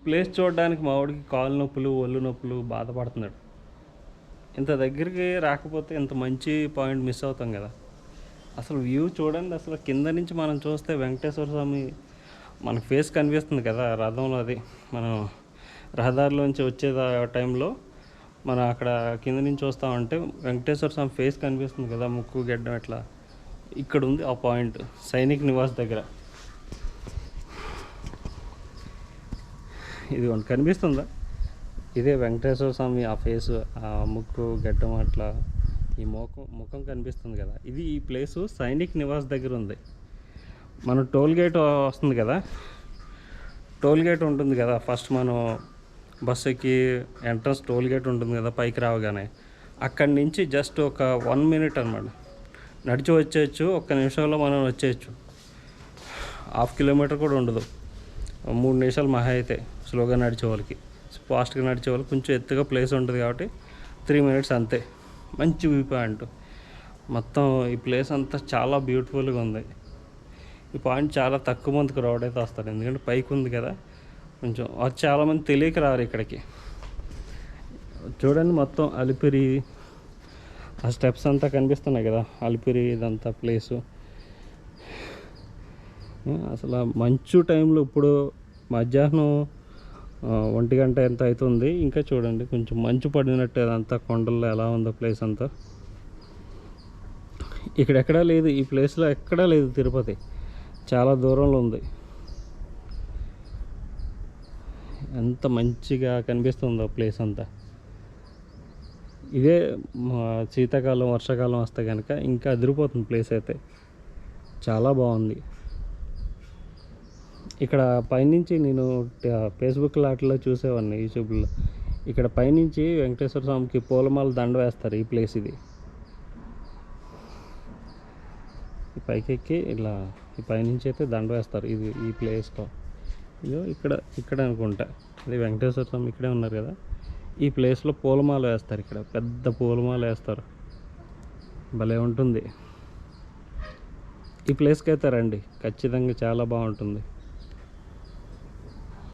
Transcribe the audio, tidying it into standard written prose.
Place చూడడానికి మా వాడికి కాళ్ళు నొప్పులు ఒళ్ళు నొప్పులు బాధపడుతున్నాడు. ఇంత దగ్గరికి రాకపోతే ఇంత మంచి పాయింట్ మిస్ అవుతాం కదా. అసలు వ్యూ చూడండి, అసలు కింద నుంచి మనం చూస్తే వెంకటేశ్వర స్వామి మన ఫేస్ కనిపిస్తుంది కదా రథంలో. అది మనం రహదారిలోంచి వచ్చే టైంలో మనం అక్కడ కింద నుంచి చూస్తామంటే వెంకటేశ్వర స్వామి ఫేస్ కనిపిస్తుంది కదా, ముక్కు గెడ్డం ఇట్లా. ఇక్కడ ఉంది ఆ పాయింట్, సైనిక్ నివాస్ దగ్గర. ఇది ఒకటి కనిపిస్తుందా, ఇదే వెంకటేశ్వర స్వామి ఆ ఫేసు, ఆ ముక్కు గెడ్డం అట్లా ఈ ముఖం కనిపిస్తుంది కదా. ఇది ఈ ప్లేసు సైనిక్ నివాస్ దగ్గర ఉంది. మనం టోల్ గేట్ వస్తుంది కదా, టోల్ గేట్ ఉంటుంది కదా, ఫస్ట్ మనం బస్సు ఎక్కి ఎంట్రన్స్ టోల్ గేట్ ఉంటుంది కదా పైకి రావగానే. అక్కడి నుంచి జస్ట్ ఒక 1 మినిట్ అనమాట, నడిచి వచ్చేయచ్చు. ఒక్క నిమిషంలో మనం వచ్చేయచ్చు. 1/2 కిలోమీటర్ కూడా ఉండదు, 3 నిమిషాలు మహా అయితే. స్లోగా నడిచే వాళ్ళకి, ఫాస్ట్గా నడిచే వాళ్ళకి కొంచెం ఎత్తుగా ప్లేస్ ఉంటుంది కాబట్టి 3 మినిట్స్ అంతే. మంచి వ్యూ పాయింట్. మొత్తం ఈ ప్లేస్ అంతా చాలా బ్యూటిఫుల్గా ఉంది. ఈ పాయింట్ చాలా తక్కువ మందికి రోడ్ అయితే వస్తారు, ఎందుకంటే పైకి ఉంది కదా. కొంచెం చాలామంది తెలియక రారు ఇక్కడికి. చూడండి మొత్తం అలిపిరి, ఆ స్టెప్స్ అంతా కనిపిస్తున్నాయి కదా, అలిపిరి ఇదంతా ప్లేసు. అసలు మంచు టైంలో ఇప్పుడు మధ్యాహ్నం 1 గంట ఎంత అవుతుంది, ఇంకా చూడండి కొంచెం మంచు పడినట్టు అదంతా కొండల్లో ఎలా ఉందో ప్లేస్ అంతా. ఇక్కడెక్కడా లేదు, ఈ ప్లేస్లో ఎక్కడా లేదు తిరుపతి, చాలా దూరంలో ఉంది. ఎంత మంచిగా కనిపిస్తుందో ప్లేస్ అంతా. ఇదే శీతాకాలం వర్షాకాలం వస్తే కనుక ఇంకా అదిరిపోతుంది ప్లేస్ అయితే, చాలా బాగుంది. ఇక్కడ పైనుంచి నేను ఫేస్బుక్లో వాటిలో చూసేవాడిని, యూట్యూబ్లో. ఇక్కడ పైనుంచి వెంకటేశ్వర స్వామికి పూలమాల దండ వేస్తారు. ఈ ప్లేస్ ఇది, ఈ పైకెక్కి ఇలా ఈ పైనుంచి అయితే దండ వేస్తారు. ఇది ఈ ప్లేస్లో, ఇదో ఇక్కడ అనుకుంటా, ఇది వెంకటేశ్వర స్వామి ఇక్కడే ఉన్నారు కదా. ఈ ప్లేస్లో పూలమాల వేస్తారు, ఇక్కడ పెద్ద పూలమాల వేస్తారు, భలే ఉంటుంది. ఈ ప్లేస్కి అయితే రండి ఖచ్చితంగా, చాలా బాగుంటుంది.